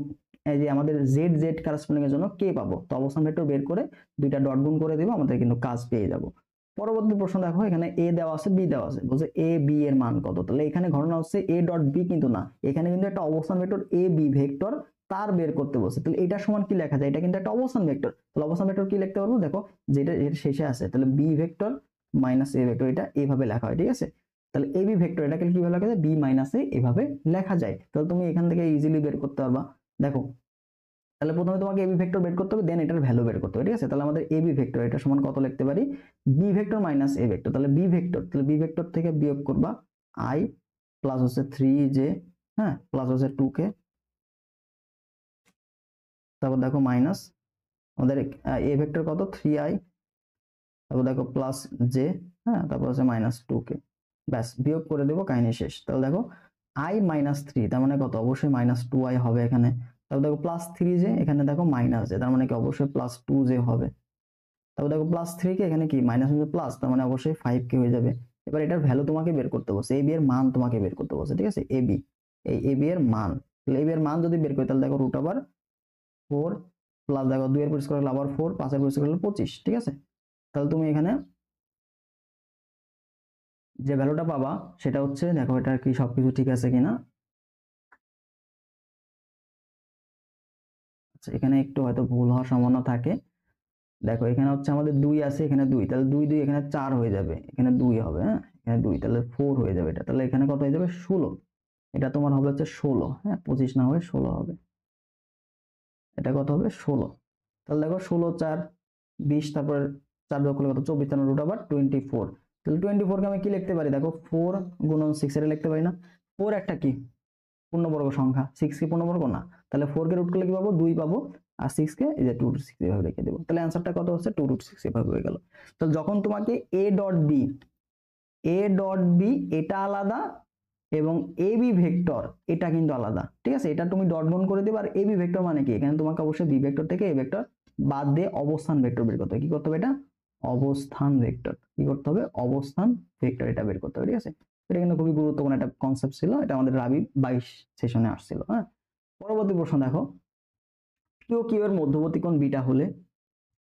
এই যে আমাদের জেড জেড কারেসপন্ডিং এর জন্য কে পাবো। তো অবস্থান ভেক্টর বের করে দুইটা ডট গুণ করে দিব, আমাদের কিন্তু কাজ পেয়ে যাব। পরবর্তী প্রশ্ন দেখো, এখানে এ দেওয়া আছে বি দেওয়া আছে, বলছে এ বি এর মান কত। তাহলে এখানে ঘটনা হচ্ছে এ ডট বি কিন্তু না, এখানে কিন্তু একটা অবস্থান ভেক্টর এ বি ভেক্টর তার বের করতে বলছে। তাহলে এটা সমান কি লেখা যায়, এটা কিন্তু একটা অবস্থান ভেক্টর। তাহলে অবস্থান ভেক্টর কি লিখতে পারবো, দেখো যেটা এর শেষে আছে, তাহলে B vector minus A vector, এটা এইভাবে লেখা হয়, ঠিক আছে। তাহলে এ বি ভেক্টর এটাকে কিভাবে লেখা যায়, বি মাইনাস এ এভাবে লেখা যায়। তাহলে তুমি এখান থেকে ইজিলি বের করতে পারবা। দেখো তাহলে প্রথমে তোমাকে এবি ভেক্টর বের করতে হবে, দেন এটার ভ্যালু বের করতে হবে, ঠিক আছে। তাহলে আমাদের এবি ভেক্টর এটা সমান কত লিখতে পারি, B vector minus A vector. তাহলে বি ভেক্টর, তাহলে বি ভেক্টর থেকে বিয়োগ করবা i প্লাস হচ্ছে 3j, হ্যাঁ প্লাস হচ্ছে 2k, তারপর দেখো মাইনাস আমাদের এ ভেক্টর কত 3i, তারপর দেখো প্লাস j, হ্যাঁ তারপর হচ্ছে -2k, ব্যাস বিয়োগ করে দেবো, কাহিনী শেষ। তাহলে দেখো i -3 তার মানে কত, অবশ্যই -2i হবে এখানে। তারপর দেখো +3j, এখানে দেখো -j, তার মানে কি অবশ্যই +2j হবে। তারপর দেখো +3k, এখানে কি মাইনাস প্লাস, তার মানে অবশ্যই 5k হয়ে যাবে। এবার এটার ভ্যালু তোমাকে বের করতে বলছে, এবি এর মান তোমাকে বের করতে বলছে, ঠিক আছে। এবি, এই এবি এর মান, তাহলে এবি এর মান যদি বের করি তাহলে দেখো √4 প্লাস দেখো 2 এর পরিষ্কার করলে আবার 4, 5 এর পরিষ্কার করলে 25, ঠিক আছে। তাহলে তুমি এখানে যে ভ্যালুটা পাবা সেটা হচ্ছে, দেখো এটা কি সবকিছু ঠিক আছে কিনা, আচ্ছা এখানে একটু হয়তো ভুল হওয়ার সম্ভাবনা থাকে। দেখো এখানে হচ্ছে আমাদের 2 আছে, এখানে 2, তাহলে 2 2 এখানে 4 হয়ে যাবে, এখানে 2 হবে, হ্যাঁ এখানে 2, তাহলে 4 হয়ে যাবে এটা। তাহলে এখানে কত হয়ে যাবে 16, এটা তোমার হবে হচ্ছে 16, হ্যাঁ 25 না হয়ে 16 হবে। এটা কত হবে 16। তাহলে দেখো 16 4 20, তারপর 4 যোগ করলে কত 24, তার √24। তাহলে 24 কে আমি কি লিখতে পারি, দেখো 4 গুণন 6 এর লিখতে পারি না। 4 একটা কি পূর্ণবর্গ সংখ্যা, 6 কি পূর্ণবর্গ না, তাহলে 4 কে রুট করলে কি পাবো 2 পাবো, আর 6 কে এই যে 2√6 এভাবে লিখে দেব। তাহলে অ্যানসারটা কত হচ্ছে 2√6 এভাবে হয়ে গেল। তাহলে যখন তোমাকে এ ডট বি এটা আলাদা এবং এ বি ভেক্টর এটা কিন্তু আলাদা, ঠিক আছে। এটা তুমি ডট গুণ করে দিবে। আর এ বি ভেক্টর মানে কি, এখানে তোমাকে অবশ্যই বি ভেক্টর থেকে এ ভেক্টর বাদ দিয়ে অবস্থান ভেক্টর বের করতে হবে। কি করতে হবে, এটা অবস্থান ভেক্টর, কি করতে হবে অবস্থান ভেক্টর এটা বের করতে হবে, ঠিক আছে। এটা কিন্তু খুবই গুরুত্বপূর্ণ একটা কনসেপ্ট ছিল, এটা আমাদের রাবি 22 সেশনে আসছিল, হ্যাঁ। পরবর্তী প্রশ্ন দেখো, কিউ এর মধ্যবর্তী কোণ বিটা হলে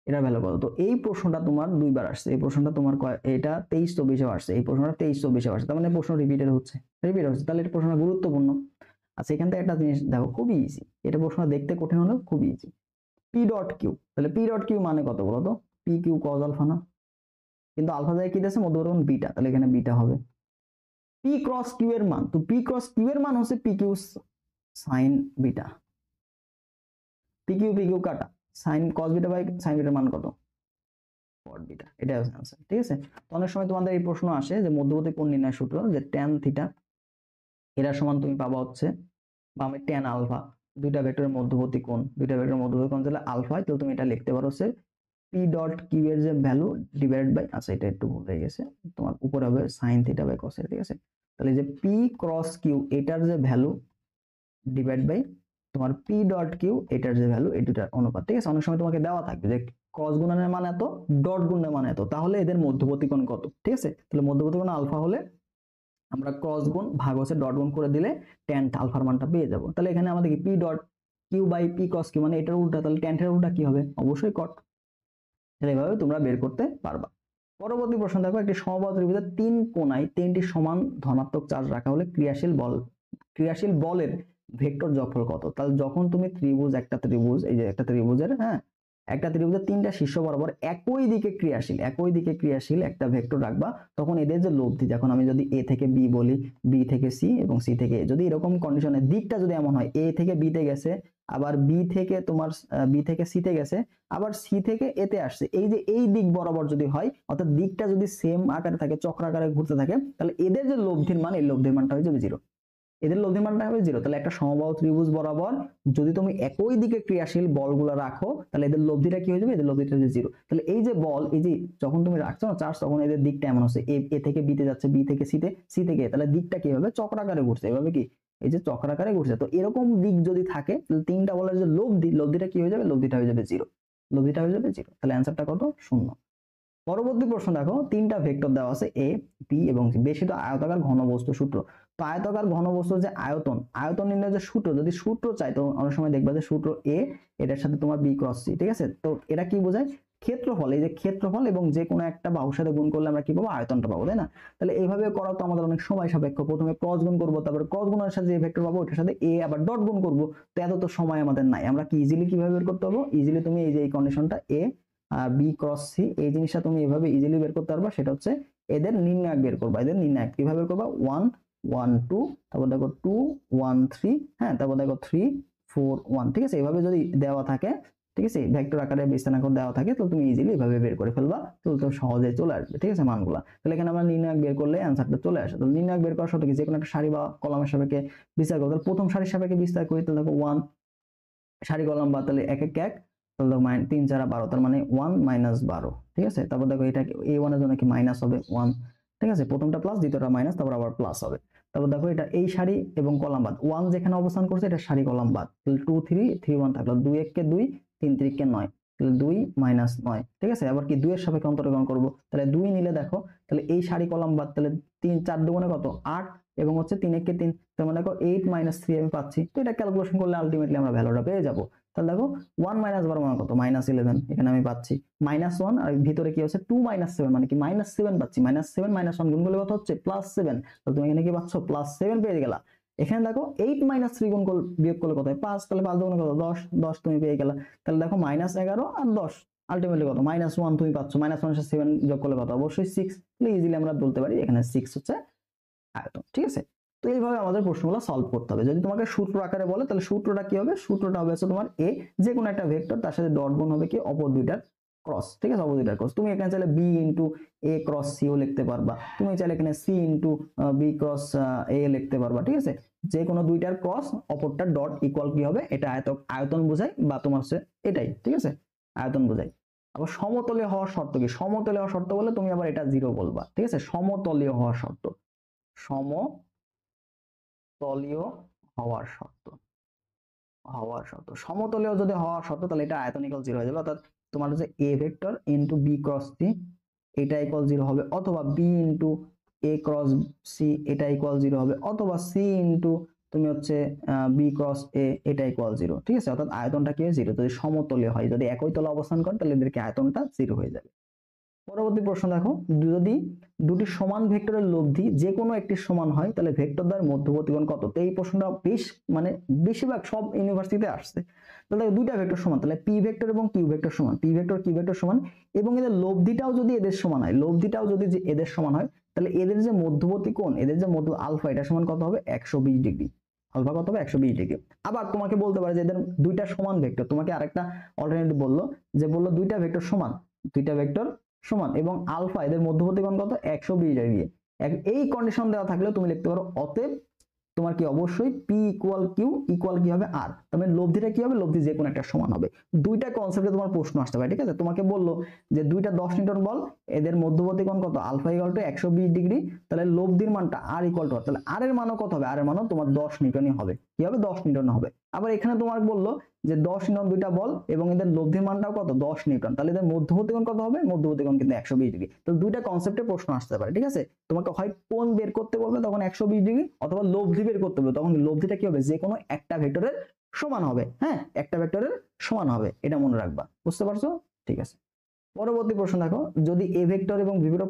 এটা ভ্যালু কত। তো এই প্রশ্নটা তোমার দুইবার আসছে, এই প্রশ্নটা তোমার এটা 23-24 আসছে, এই প্রশ্নটা 23-24 আসছে, তার মানে প্রশ্ন রিপিট হচ্ছে। তাহলে এটা প্রশ্নটা গুরুত্বপূর্ণ। আচ্ছা এখান থেকে একটা জিনিস দেখো, খুবই ইজি, এটা প্রশ্ন দেখতে কঠিন হলেও খুবই ইজি। পি ডট কিউ, তাহলে পি ডট কিউ মানে কত বলো তো, পি কিউ কজ আলফা না, কিন্তু আলফা যায় কি দিয়েছে মধ্যবর্তী কোণ বিটা, তাহলে এখানে বিটা হবে। পি ক্রস কিউ এর মান, তো পি ক্রস কিউ এর মান হচ্ছে p q sine beta, p q কাটা, sine cos beta by sine বিটার মান কত, কট বিটা, এটা হচ্ছে आंसर, ঠিক আছে। তো অনেক সময় তোমাদের এই প্রশ্ন আসে যে মধ্যবর্তী কোণ নির্ণয় সূত্র, যে tan থিটা এর সমান তুমি পাবা হচ্ছে, বা আমি tan আলফা, দুইটা ভেক্টরের মধ্যবর্তী কোণ, তাহলে আলফা, তাহলে তুমি এটা লিখতে পারো হচ্ছে পি ডট কিউ এর যে ভ্যালু ডিভাইডেড বাই, আচ্ছা এটা একটু ভুল হয়ে গেছে, তোমার উপরে হবে সাইন থিটা বাই কস, ঠিক আছে। তাহলে যে পি ক্রস কিউ এটার যে ভ্যালু ডিভাইড বাই তোমার পি ডট কিউ এটার যে ভ্যালু, এই দুটার অনুপাত, ঠিক আছে। অনেক সময় তোমাকে দেওয়া থাকবে যে ক্রস গুণনের মান এত, ডট গুণনের মান এত, তাহলে এদের মধ্যবর্তী কোণ কত, ঠিক আছে। তাহলে মধ্যবর্তী কোণ আলফা হলে আমরা ক্রস গুণ ভাগ হচ্ছে ডট গুণ করে দিলে ট্যান আলফার মানটা পেয়ে যাব। তাহলে এখানে আমাদের কি P dot Q by P cross Q মানে এটার উল্টা, তাহলে ট্যান এর উল্টা কি হবে, অবশ্যই কট। তাহলে এভাবে তোমরা বের করতে পারবা। পরবর্তী প্রশ্ন দেখো, একটি সমবাহু ত্রিভুজের 3 কোণায় 3টি সমান ধনাত্মক চার্জ রাখা হলে ক্রিয়াশীল বলের ভেক্টর যোগফল কত। তাহলে যখন তুমি ত্রিভুজ, একটা ত্রিভুজ, এই যে একটা ত্রিভুজের, হ্যাঁ, একটা ত্রিভুজের তিনটা শীর্ষ বরাবর একই দিকে ক্রিয়াশীল একটা ভেক্টর রাখবা, তখন এদের যে লব্ধি, যখন আমি যদি এ থেকে বি বলি, বি থেকে সি এবং সি থেকে এ, যদি এরকম কন্ডিশনে দিকটা যদি এমন হয়, এ থেকে বি তে গেছে, আবার বি থেকে তোমার বি থেকে সি তে গেছে, আবার সি থেকে এতে আসছে, এই যে এই দিক বরাবর যদি হয়, অর্থাৎ দিকটা যদি সেম আকারে থাকে, চক্রাকারে ঘুরতে থাকে, তাহলে এদের যে লব্ধির মান, এই লব্ধির মানটা হয়ে যাবে জিরো। এদের লব্ধির মানটা হবে জিরো। তাহলে একটা সমবাহু ত্রিভুজ বরাবর যদি তুমি একই দিকে ক্রিয়াশীল বলগুলো রাখো, তাহলে এদের লব্ধিটা কি হয়ে যাবে, এদের লব্ধিটা হচ্ছে জিরো। তাহলে এই যে বল, এই যে যখন তুমি রাখছো না চার্জ, তখন এদের দিকটা এমন হচ্ছে, এ থেকে বি তে যাচ্ছে, বি থেকে সি তে, সি থেকে এ, তাহলে দিকটা কি হবে, চক্রাকারে ঘুরছে, এভাবে কি, এই যে চক্রাকারে ঘুরছে। তো এরকম দিক যদি থাকে, তাহলে তিনটা বলের যে লব্ধিটা কি হয়ে যাবে, লব্ধিটা হয়ে যাবে জিরো, লব্ধিটা হয়ে যাবে জিরো। তাহলে অ্যান্সারটা কত, শূন্য। পরবর্তী প্রশ্ন দেখো, তিনটা ভেক্টর দেওয়া আছে এ, বি এবং সি, বেশিত আয়তাকার ঘনবস্তু সূত্র। তো আয়তাকার ঘনবস্তুর যে আয়তন নির্ণয়ের যে সূত্র, যদি সূত্র চাই, তো অনেক সময় দেখবা যে সূত্র এ, এটার সাথে তোমার বি ক্রস সি, ঠিক আছে। তো এটা কি বোঝায়, ক্ষেত্রফল, এই যে ক্ষেত্রফল এবং যে কোনো একটা বাহুর সাথে গুণ করলে আমরা কি পাবো, আয়তনটা পাবো, তাই না। তাহলে এইভাবে করা তো আমাদের অনেক সময় সাপেক্ষ। প্রথমে ক্রস গুণ করবো, তারপরে ক্রস গুণের সাথে যে ভেক্টর পাবো ওটার সাথে এ আবার ডট গুণ করবো। তো এত তো সময় আমাদের নাই, আমরা কি ইজিলি কিভাবে বের করতে পারবো, ইজিলি তুমি এই যে এই কন্ডিশনটা এ আর বি ক্রস সি, এই জিনিসটা তুমি এভাবে ইজিলি বের করতে পারবা। সেটা হচ্ছে এদের নির্ণায়ক বের করবা, এদের নির্ণায়ক কিভাবে বের করবা, 1 1 2, তারপর দেখো 2 1 3, হ্যাঁ, তারপর দেখো 3 4 1, ঠিক আছে। এইভাবে যদি দেওয়া থাকে, ঠিক আছে, ভেক্টর আকারে বিস্তার করে দেওয়া থাকে, তো তুমি ইজিলি এভাবে বের করে ফেলবা, তো সহজে চলে আসবে, ঠিক আছে, মানগুলা। তাহলে এখানে আমরা নির্ণায়ক বের করলে অ্যান্সারটা চলে আসে। তাহলে নির্ণায়ক বের করার সাথে কি, যে কোনো একটা সারি বা কলামের সাপেক্ষে বিস্তার করতে, প্রথম সারির সাপেক্ষে বিস্তার করি, তাহলে দেখো 1 সারি কলাম বা, তাহলে এক এক এক, তাহলে দেখো 3 4 12, তার মানে 1 -12, ঠিক আছে। তারপর দেখো এটা a1 এর জন্য কি মাইনাস হবে 1, ঠিক আছে, প্রথমটা প্লাস, দ্বিতীয়টা মাইনাস, তারপর আবার প্লাস হবে। তারপর দেখো এটা এই সারি এবং কলাম বাদ, 1 যেখানে অবস্থান করছে এটা সারি কলাম বাদ, তাহলে 2 3 3 1 থাকলো, 2 1 কে 2, 3 3 কে 9, তাহলে 2 -9, ঠিক আছে। আবার কি 2 এর সাপেক্ষে অন্তরীকরণ করব, তাহলে 2 নিলে দেখো, তাহলে এই সারি কলাম বাদ, তাহলে 3 4 দুগুণে কত 8, এবং হচ্ছে 3 1 কে 3, তার মানে দেখো 8 -3 আমি পাচ্ছি। তো এটা ক্যালকুলেশন করলে আলটিমেটলি আমরা ভ্যালুটা পেয়ে যাব। তাহলে দেখো 1 -12 মানে কত, -11, এখানে আমি পাচ্ছি -1, আর ভিতরে কি হচ্ছে 2 -7, মানে কি -7 পাচ্ছি, -7 -1 গুণ করলে কত হচ্ছে +7, তাহলে তুমি এখানে কি পাচ্ছ, +7 পেয়ে গেলা। এখানে দেখো 8 -3 গুণ করলে বিয়োগ করলে কত হয় 5, তাহলে 5 দুগুণে কত 10, 10 তুমি পেয়ে গেলা। তাহলে দেখো -11 আর 10, আলটিমেটলি কত, -1 তুমি পাচ্ছ, -1 এর সাথে 7 যোগ করলে কত, অবশ্যই 6। তাহলে ইজিলি আমরা বলতে পারি এখানে 6 হচ্ছে আয়তন, ঠিক আছে। তো এইভাবে আমাদের প্রশ্নগুলো সলভ করতে হবে। যদি তোমাকে সূত্র আকারে বলে, তাহলে সূত্রটা কি হবে, সূত্রটা হবে হচ্ছে তোমার এ, যে কোনো একটা ভেক্টর, তার সাথে ডট গুণ হবে কি, অপর দুইটার ক্রস, ঠিক আছে, অপর দুইটার ক্রস। তুমি এখানে চাইলে B into A cross C ও লিখতে পারবা, তুমি চাইলে এখানে সি ইন্টু বি ক্রস এ লিখতে পারবা, ঠিক আছে। যে কোনো দুইটার ক্রস, অপরটার ডট ইকুয়াল কি হবে, এটা আয়তন বোঝায়, বা তোমার হচ্ছে এটাই, ঠিক আছে, আয়তন বোঝায়। আবার সমতলীয় হওয়ার শর্ত কি, সমতলীয় হওয়ার শর্ত বলে তুমি আবার এটা জিরো বলবা, ঠিক আছে, সমতলীয় হওয়ার শর্ত, সমতলীয় হওয়ার শর্ত, সমতলীয় যদি হওয়ার শর্ত, তাহলে এটা আয়তন ইকুয়াল 0 হয়ে যাবে। অর্থাৎ তোমার হচ্ছে a vector into b cross c, এটা ইকুয়াল 0 হবে, অথবা b into a cross c, এটা ইকুয়াল 0 হবে, অথবা c ইনটু তুমি হচ্ছে b ক্রস a, এটা ইকুয়াল 0, ঠিক আছে। অর্থাৎ আয়তনটা কি হয় 0, যদি সমতলীয় হয়, যদি একই তলে অবস্থান করে, তাহলে এদেরকে আয়তনটা 0 হয়ে যাবে। পরবর্তী প্রশ্ন দেখো, যদি দুটি সমান ভেক্টরের লব্ধি যে কোনো একটি সমান হয়, তাহলে ভেক্টর দ্বয়ের মধ্যবর্তী কোণ কত। তো এই প্রশ্নটা মানে বেশিরভাগ সব ইউনিভার্সিটিতে আসছে। তাহলে দুইটা ভেক্টর সমান, তাহলে পি ভেক্টর এবং কিউ ভেক্টর সমান, পি ভেক্টর কিউ ভেক্টর সমান, এবং এদের লব্ধিটাও যদি এদের সমান হয়, লব্ধিটাও যদি এদের সমান হয়, তাহলে এদের যে মধ্যবর্তী কোণ, এদের যে মধ্য আলফা, এটা সমান কত হবে, 120 ডিগ্রি। আলফা কত হবে, 120 ডিগ্রি। আবার তোমাকে বলতে পারে যে এদের দুইটা সমান ভেক্টর, তোমাকে আরেকটা অল্টারনেটিভ বললো, যে বললো দুইটা ভেক্টর সমান, দুইটা ভেক্টর সমান এবং আলফা, এদের মধ্যবর্তী কোণ কত, 120 ডিগ্রি। এই কন্ডিশন দেওয়া থাকলে তুমি লিখতে পারো অতএব তোমার কি, অবশ্যই পি ইকুয়াল কিউ ইকুয়াল কি হবে আর, তার মানে লব্ধিটা কি হবে, লব্ধি যে কোনো একটা সমান হবে। দুইটা কনসেপ্টে তোমার প্রশ্ন আসতে পারে, ঠিক আছে। তোমাকে বললো যে দুইটা 10 নিউটন বল, এদের মধ্যবর্তী কোণ কত, আলফা ইকুয়াল টু 120 ডিগ্রি, তাহলে লব্ধির মানটা আর ইকুয়াল টু, তাহলে আর এর মানও কত হবে, আর এর মানও তোমার 10 নিউটনই হবে, কি হবে, 10 নিউটন হবে। আবার এখানে তোমার বললো যে 10 নিউটন দুইটা বল এবং এদের লব্ধির মানটাও কত, 10 নিউটন, তাহলে এদের মধ্যবর্তী কোণ কত হবে, মধ্যবর্তী কোণ কিন্তু 120 ডিগ্রি। তো দুইটা কনসেপ্টে প্রশ্ন আসতে পারে, ঠিক আছে। তোমাকে হয় কোণ বের করতে বলবে তখন 120 ডিগ্রি, অথবা লব্ধি বের করতে বলবে, তখন লব্ধিটা কি হবে, যে কোনো একটা ভেক্টরের সমান হবে, হ্যাঁ, একটা ভেক্টরের সমান হবে, এটা মনে রাখবা, বুঝতে পারছো, ঠিক আছে। পরবর্তী প্রশ্ন দেখো, যদি এ ভেক্টর এবং বি ভেক্টর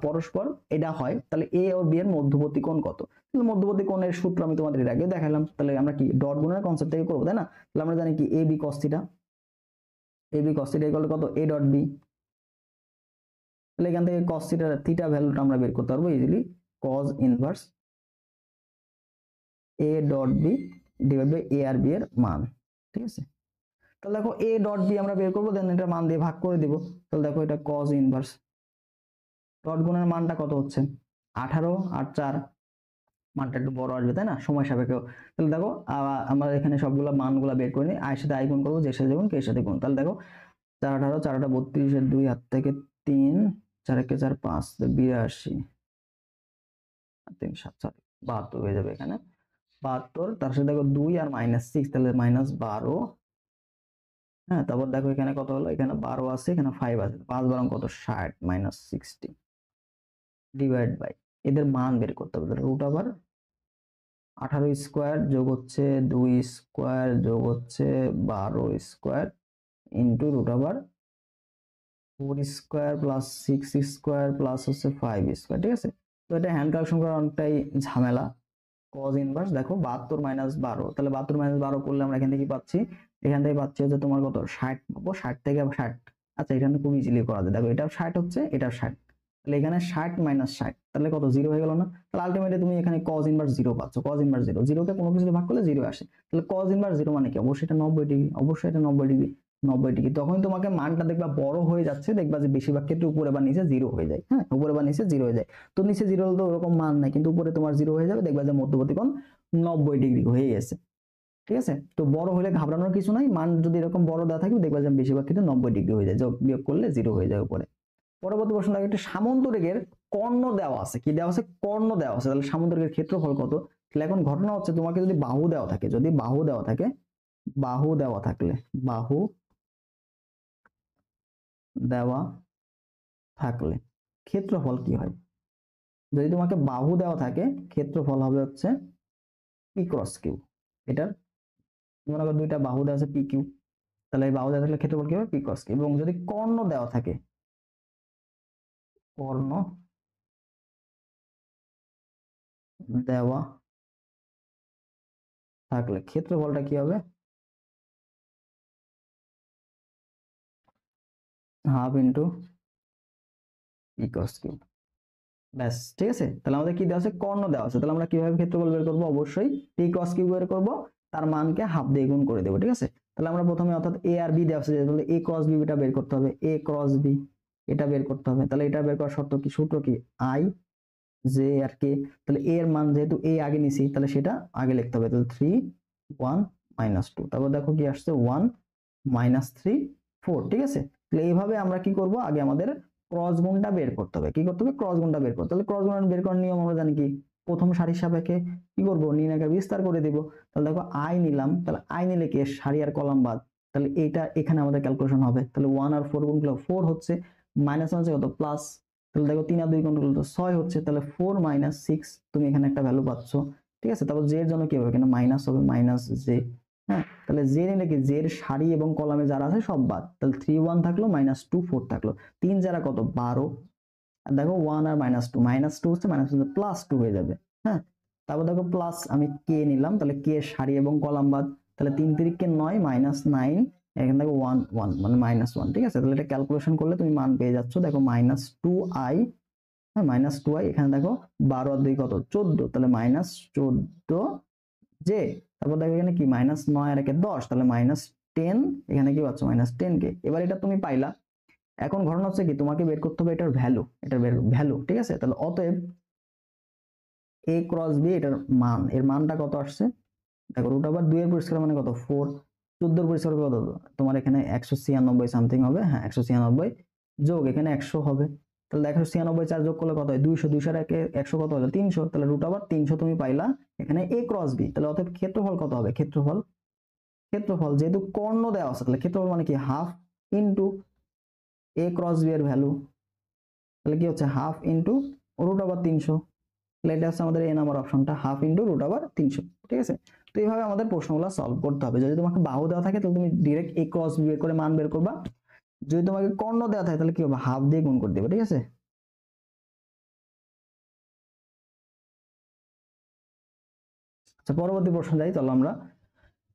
পরস্পর এটা হয় তাহলে এ ও বি এর মধ্যবর্তী কোণ কত? তাহলে মধ্যবর্তী কোণের সূত্র আমি তোমাদের এর আগে দেখালাম। তাহলে আমরা কি ডট গুণের কনসেপ্ট থেকে করবো, তাই না? তাহলে আমরা জানি কি A B cos theta, A B cos theta equal কত? A dot B. তাহলে এখান থেকে কস থিটা থিটা ভ্যালুটা আমরা বের করতে পারবো easily, cause inverse A dot B divide by A আর বি এর মান। ঠিক আছে, তাহলে দেখো এ ডট বি আমরা বের করবো, দেন এটা মান দিয়ে ভাগ করে দিব। তাহলে দেখো এটা কজ ইনভার্স ডট গুণের মানটা কত হচ্ছে 18 আর 4, মানটা একটু বড় আসবে তাই না সময় সাপেক্ষ। তাহলে দেখো আমরা এখানে সবগুলো মানগুলো বের করে নিই, আয়ের সাথে আই গুণ করবো, জের সাথে গুণ, কে এর সাথে গুণ। তাহলে দেখো 4 18 4 8 32 এর 2 হাত থেকে 3 4 1 4 5 82 3 7 সরি 72 হয়ে যাবে এখানে 72। তার সাথে দেখো 2 আর -6 তাহলে -12। হ্যাঁ, তারপর দেখো এখানে কত হলো, এখানে 12 আছে, এখানে 5 আছে, 5 বারং কত 60 -60 ডিভাইড বাই এদের মান বের করতে হবে। রুট ওভার 18 স্কোয়ার যোগ হচ্ছে 2 স্কোয়ার যোগ হচ্ছে 12 square into root over 4 square plus 6 square plus হচ্ছে 5 স্কোয়ার। ঠিক আছে, তো এটা হ্যান্ড ক্যালকুলেশন করা অনেকটাই ঝামেলা। কজ ইনভার্স দেখো 72 - 12, তাহলে 72 - 12 করলে আমরা এখান থেকে কি পাচ্ছি, এখান থেকে পাচ্ছি হচ্ছে তোমার কত 60 পাবো, 60 থেকে 60। আচ্ছা, এখানে খুব ইজিলি করা যায়, দেখো এটাও 60 হচ্ছে, এটাও 60, তাহলে এখানে 60 - 60 তাহলে কত 0 হয়ে গেল না? তাহলে আলটিমেটলি তুমি এখানে কজ ইনভার্স 0 পাচ্ছ। কজ ইনভার্স 0, 0 কে কোনো কিছু দিয়ে ভাগ করলে 0 আসে। তাহলে কজ ইনভার্স 0 মানে কি? অবশ্যই এটা 90 ডিগ্রি, অবশ্যই এটা 90 ডিগ্রি, 90 ডিগ্রি। তখন তোমাকে মানটা দেখবা বড় হয়ে যাচ্ছে, দেখবা যে বেশিরভাগ ক্ষেত্রে উপরে বা নিচে 0 হয়ে যায়। হ্যাঁ, উপরে বা নিচে 0 হয়ে যায়। তো নিচে 0 হলে তো ওরকম মান নাই, কিন্তু উপরে তোমার 0 হয়ে যাবে, দেখবা যে মধ্যবর্তী কোণ 90 ডিগ্রি হয়ে গেছে। ঠিক আছে, তো বড় হলে ঘাবড়ানোর কিছু নাই, মান যদি এরকম বড় দেওয়া থাকে দেখবা যে বেশিরভাগ ক্ষেত্রে 90 ডিগ্রি হয়ে যায়, যোগ বিয়োগ করলে 0 হয়ে যায় উপরে। পরবর্তী প্রশ্ন দেখো, একটা সামন্তরিকের কর্ণ দেওয়া আছে, কি দেওয়া আছে? কর্ণ দেওয়া আছে। তাহলে সামন্তরিকের ক্ষেত্রফল কত? তাহলে এখন ঘটনা হচ্ছে তোমাকে যদি বাহু দেওয়া থাকে, যদি বাহু দেওয়া থাকে, বাহু দেওয়া থাকলে, বাহু দেওয়া থাকলে ক্ষেত্রফল কি হয়? যদি তোমাকে বাহু দেওয়া থাকে ক্ষেত্রফল হবে হচ্ছে পি ক্রস কিউ। এটার মনে করো দুইটা বাহু দেওয়া আছে পি কিউ, তাহলে এই বাহু দেওয়া থাকলে ক্ষেত্রফল কি হবে? P cross Q. এবং যদি কর্ণ দেওয়া থাকে, কর্ণ দেওয়া থাকলে ক্ষেত্রফলটা কি হবে? Half into P cross Q. ব্যাস, ঠিক আছে। তাহলে আমাদের কি দেওয়া আছে? কর্ণ দেওয়া আছে। তাহলে আমরা কিভাবে ক্ষেত্রফল বের করবো? অবশ্যই পি ক্রস কিউ বের করবো, তার মানকে হাফ দিয়ে গুণ করে দেবো। ঠিক আছে, তাহলে আমরা প্রথমে অর্থাৎ এ আর বি দেওয়া আছে, তাহলে এ ক্রস বি এটা বের করতে হবে, এ ক্রস বি এটা বের করতে হবে। তাহলে এটা বের করার শর্ত কি? সূত্র কি? আই জে আর কে। তাহলে এ এর মান যেহেতু এ আগে নিছি, তাহলে সেটা আগে লিখতে হবে। তাহলে 3 1 -2, তারপর দেখো কি আসছে 1 -3 4। ঠিক আছে, তাহলে এইভাবে আমরা কি করব, আগে আমাদের ক্রস গুণটা বের করতে হবে। কি করতে হবে? ক্রস গুণটা বের করতে। তাহলে ক্রস গুণ বের করার নিয়ম আমরা জানি কি? প্রথম সারির সাপেক্ষে কি করব? নির্ণায়কের বিস্তার করে দিব। তাহলে দেখো আই নিলাম, তাহলে আই নিলে কি সারি আর কলাম বাদ, তাহলে এইটা এখানে আমাদের ক্যালকুলেশন হবে। তাহলে 1 আর 4 গুণ করলে 4 হচ্ছে, মাইনাস হচ্ছে কত? প্লাস। তাহলে দেখো 3 আর 2 গুণ করলে তো 6 হচ্ছে, তাহলে 4 - 6 তুমি এখানে একটা ভ্যালু পাচ্ছ। ঠিক আছে, তারপর জে এর জন্য কি হবে? এখানে মাইনাস হবে, মাইনাস জে। হ্যাঁ, তাহলে জে নিলে কি? জের সারি এবং কলামে যারা আছে সব বাদ। তাহলে 3 1 থাকলো, -2 4 থাকলো, 3 যারা কত? 12। আর দেখো 1 আর -2, -2 হচ্ছে +2 হয়ে যাবে। হ্যাঁ, তারপর দেখো প্লাস আমি কে নিলাম, তাহলে কে সারি এবং কলাম বাদ। তাহলে 3 3 কে 9 -9, এখানে দেখো 1 1 মানে -1। ঠিক আছে, তাহলে এটা ক্যালকুলেশন করলে তুমি মান পেয়ে যাচ্ছ, দেখো -2i। হ্যাঁ, -2i, এখানে দেখো 12 আর 2 কত? 14, তাহলে -14 জে। তারপর দেখো এখানে কি? -9 আর 1 10, তাহলে -10, এখানে কি পাচ্ছ? -10 কে। এবার এটা তুমি পাইলা। এখন ঘটনা হচ্ছে কি? তোমাকে বের করতে হবে এটার ভ্যালু, এটার ভ্যালু। ঠিক আছে, তাহলে অতএব এ ক্রস বি এটার মান, এর মানটা কত আসছে? দেখো রুট ওভার 2 এর পরিষ্কার মানে কত? 4, 14 এর পরিষ্কার কত? তোমার এখানে 196 সামথিং হবে। হ্যাঁ, 196 যোগ এখানে 100 হবে। তাহলে 196 4 যোগ করলে কত হয়? 200, 200 এর 100 কত হলো? 300। তাহলে রুট ওভার 300 তুমি পাইলা এখানে এ ক্রস বি। তাহলে অতএব ক্ষেত্রফল কত হবে? ক্ষেত্রফল, ক্ষেত্রফল যেহেতু কর্ণ দেওয়া আছে, তাহলে ক্ষেত্রফল মানে কি? Half into A cross B এর ভ্যালু, তাহলে কি হচ্ছে? Half into root over 300। তাহলে এটা হচ্ছে আমাদের এ নাম্বার অপশনটা, হাফ ইন্টু রুট ওভার 300। ঠিক আছে, তো এইভাবে আমাদের প্রশ্নগুলো সলভ করতে হবে। যদি তোমাকে বাহু দেওয়া থাকে তাহলে তুমি ডিরেক্ট এ ক্রস বি বের করে মান বের করবা, যদি তোমাকে কর্ণ দেওয়া থাকে তাহলে কি হবে, হাফ দিয়ে গুণ করে দেবে, ঠিক আছে। আচ্ছা পরবর্তী প্রশ্ন যাই, চলো আমরা।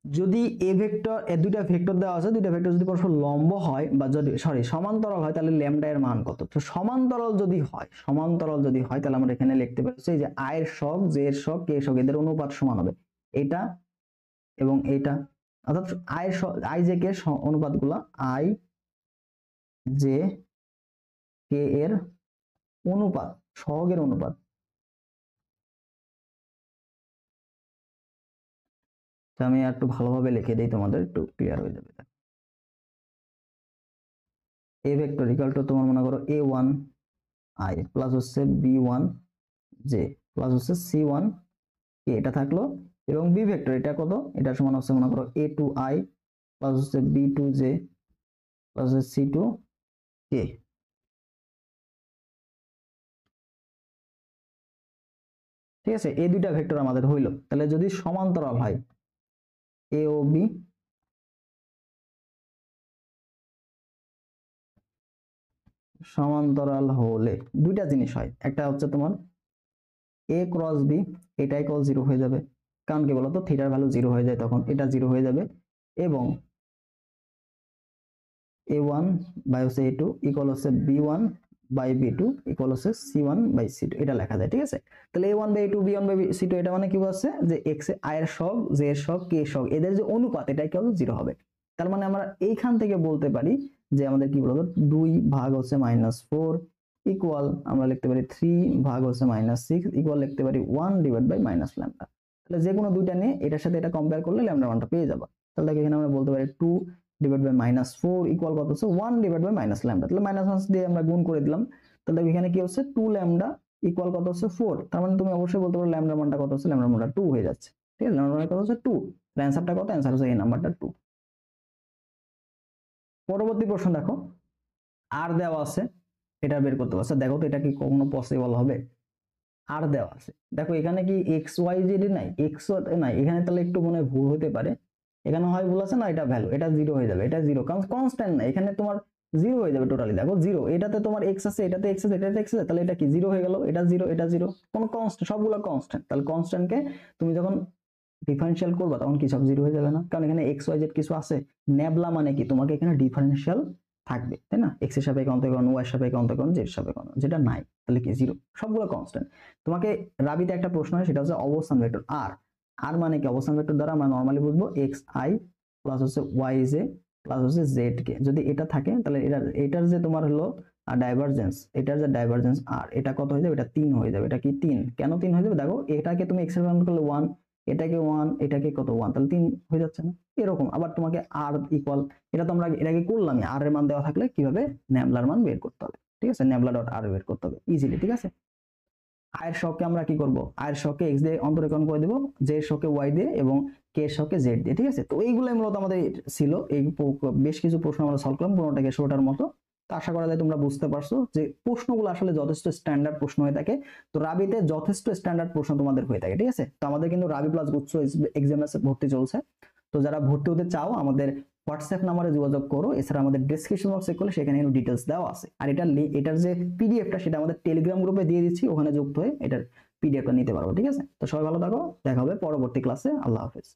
যদি এ ভেক্টর, এ দুইটা ভেক্টর দেওয়া আছে, দুইটা ভেক্টর যদি পরস্পর লম্ব হয় বা যদি সমান্তরাল হয় তাহলে ল্যামডা এর মান কত? তো সমান্তরাল যদি হয়, সমান্তরাল যদি হয় তাহলে আমরা এখানে লিখতে পারছি যে আই এর সহগ, জে এর সহগ, কে এর সহগ এদের অনুপাত সমান হবে এটা এবং এটা, অর্থাৎ আই এর আই জে কে অনুপাতগুলো আই জে কে এর অনুপাত, সহগের অনুপাত। আমি একটু ভালোভাবে লিখে দিই, তোমাদের একটু ক্লিয়ার হয়ে যাবে। এ ভেক্টর ইকুয়াল টু তোমার মনে করো এ ওয়ান আই প্লাস হচ্ছে বি ওয়ান জে প্লাস হচ্ছে সি ওয়ান কে, এটা থাকলো। এবং বি ভেক্টর এটা কত, এটা সমান হচ্ছে মনে করো এ টু আই প্লাস হচ্ছে বি টু জে প্লাস হচ্ছে সি টু কে। ঠিক আছে, এই দুইটা ভেক্টর আমাদের হইলো। তাহলে যদি সমান্তরাল হয় এ ও বি, সমান্তরাল হলে দুইটা জিনিস হয়, একটা হচ্ছে তোমার এ ক্রস বি, এটা ইকুয়াল 0 হয়ে যাবে, কারণ কি বলতো থিটার ভ্যালু 0 হয়ে যায়, তখন এটা 0 হয়ে যাবে। এবং এ ওয়ান বাই হচ্ছে এ টু ইকুয়াল হচ্ছে b one by b two equal হচ্ছে c one by c two, এটা লেখা যায়। ঠিক আছে, তাহলে a one by a two b one by c two, এটা মানে কি বলছে যে এক্স এ আই এর সহগ, জে এর সহগ, কে এর সহগ এদের যে অনুপাত এটা ইকুয়াল 0 হবে। তার মানে আমরা এইখান থেকে বলতে পারি যে আমাদের কি বলতো 2 ভাগ হচ্ছে -4 ইকুয়াল আমরা লিখতে পারি 3 ভাগ হচ্ছে -6 ইকুয়াল লিখতে পারি 1 ডিভাইড বাই মাইনাস ল্যামডা। তাহলে যে কোনো দুইটা নিয়ে এটার সাথে এটা কম্পেয়ার করলে ল্যামডা মানটা পেয়ে যাবা। তাহলে এখানে আমরা বলতে পারি 2 ডিভাইড বাই -4 ইকুয়াল কত হচ্ছে 1 ডিভাইড বাই মাইনাস ল্যামডা। তাহলে মাইনাস দিয়ে আমরা গুণ করে দিলাম, তাহলে এখানে কি হচ্ছে 2 ল্যামডা ইকুয়াল কত হচ্ছে 4। তার মানে তুমি অবশ্যই বলতে পারো ল্যামডা মানটা কত হচ্ছে, ল্যামডা মানটা 2 হয়ে যাচ্ছে। ঠিক আছে, ল্যামডা মানটা কত হচ্ছে 2। তাহলে অ্যানসারটা কত, অ্যানসার হচ্ছে এই নাম্বারটা 2। পরবর্তী প্রশ্ন দেখো, আর দেওয়া আছে, এটা বের করতে পারছে। দেখো তো এটা কি কখনো পসিবল হবে? আর দেওয়া আছে, দেখো এখানে কি এক্স ওয়াই জেড নাই, এক্স নাই এখানে, তাহলে একটু মনে ভুল হতে পারে। এখানে হয় ভুল আছে না, এটা ভ্যালু, এটা 0 হয়ে যাবে, এটা 0 কারণ কনস্ট্যান্ট না, এখানে তোমার 0 হয়ে যাবে টোটালি। দেখো 0, এটাতে তোমার এক্স আছে, এটাতে এক্স আছে, এটাতে এক্স আছে, তাহলে এটা কি 0 হয়ে গেল, এটা 0 এটা 0, কোন কনস্ট্যান্ট, সবগুলো কনস্ট্যান্ট। তাহলে কনস্ট্যান্টকে তুমি যখন ডিফারেনশিয়াল করবা তখন কি সব 0 হয়ে যাবে না, কারণ এখানে এক্স ওয়াই জেড কিছু আছে। নেবলা মানে কি, তোমাকে এখানে ডিফারেনশিয়াল থাকবে, তাই না, এক্স এর সাপেক্ষে অন্তরীকরণ, ওয়াই এর সাপেক্ষে অন্তরীকরণ, জেড এর সাপেক্ষে, যেটা নাই তাহলে কি 0, সবগুলো কনস্ট্যান্ট। তোমাকে রাবিতে একটা প্রশ্ন হয়, সেটা হচ্ছে অবস্থান ভেক্টর আর। আর মানে কি, অবস্থান ভেক্টর দ্বারা আমরা নরমালি বুঝবো এক্স আই প্লাস হচ্ছে ওয়াই জে প্লাস হচ্ছে জেড কে, যদি এটা থাকে তাহলে এটার যে তোমার হলো ডাইভারজেন্স, এটার যে ডাইভারজেন্স আর এটা কত হয়ে যাবে, এটা 3 হয়ে যাবে। এটা কি 3, কেন 3 হয়ে যাবে, দেখো এটাকে তুমি এক্স এর মান করলে 1, এটাকে 1, এটাকে কত 1, তাহলে 3 হয়ে যাচ্ছে না। এরকম আবার তোমাকে আর ইকুয়াল, এটা তো আমরা এর আগে করলামই, আর এর মান দেওয়া থাকলে কিভাবে ন্যাবলার মান বের করতে হবে। ঠিক আছে, ন্যাবলা ডট আর বের করতে হবে ইজিলি। ঠিক আছে, আয়ের শখকে আমরা কি করব, আয়ের শখকে এক্স দিয়ে অন্তরীকরণ করে দেব, জে এর শখকে ওয়াই দিয়ে এবং কে এর শখকে জেড দিয়ে। ঠিক আছে, তো এইগুলাই মূলত আমাদের ছিল, এই বেশ কিছু প্রশ্ন আমরা সলভ করলাম 15 থেকে 16টার মতো। তো আশা করা যায় তোমরা বুঝতে পারছো যে প্রশ্নগুলো আসলে যথেষ্ট স্ট্যান্ডার্ড প্রশ্ন হয়ে থাকে। তো রাবিতে যথেষ্ট স্ট্যান্ডার্ড প্রশ্ন তোমাদের হয়ে থাকে। ঠিক আছে, তো আমাদের কিন্তু রাবি প্লাস গুচ্ছ এক্সামের ভর্তি চলছে। তো যারা ভর্তি হতে চাও আমাদের হোয়াটসঅ্যাপ নাম্বারে যোগাযোগ করো, এছাড়া আমাদের ডেসক্রিপশন বক্স চেক করলে সেখানে ডিটেলস দেওয়া আছে। আর এটার যে পিডিএফটা সেটা আমাদের টেলিগ্রাম গ্রুপে দিয়ে দিচ্ছি, ওখানে যুক্ত হয়ে এটার পিডিএফটা নিতে পারবো। ঠিক আছে, তো সবাই ভালো থাকো, দেখা হবে পরবর্তী ক্লাসে। আল্লাহ হাফেজ।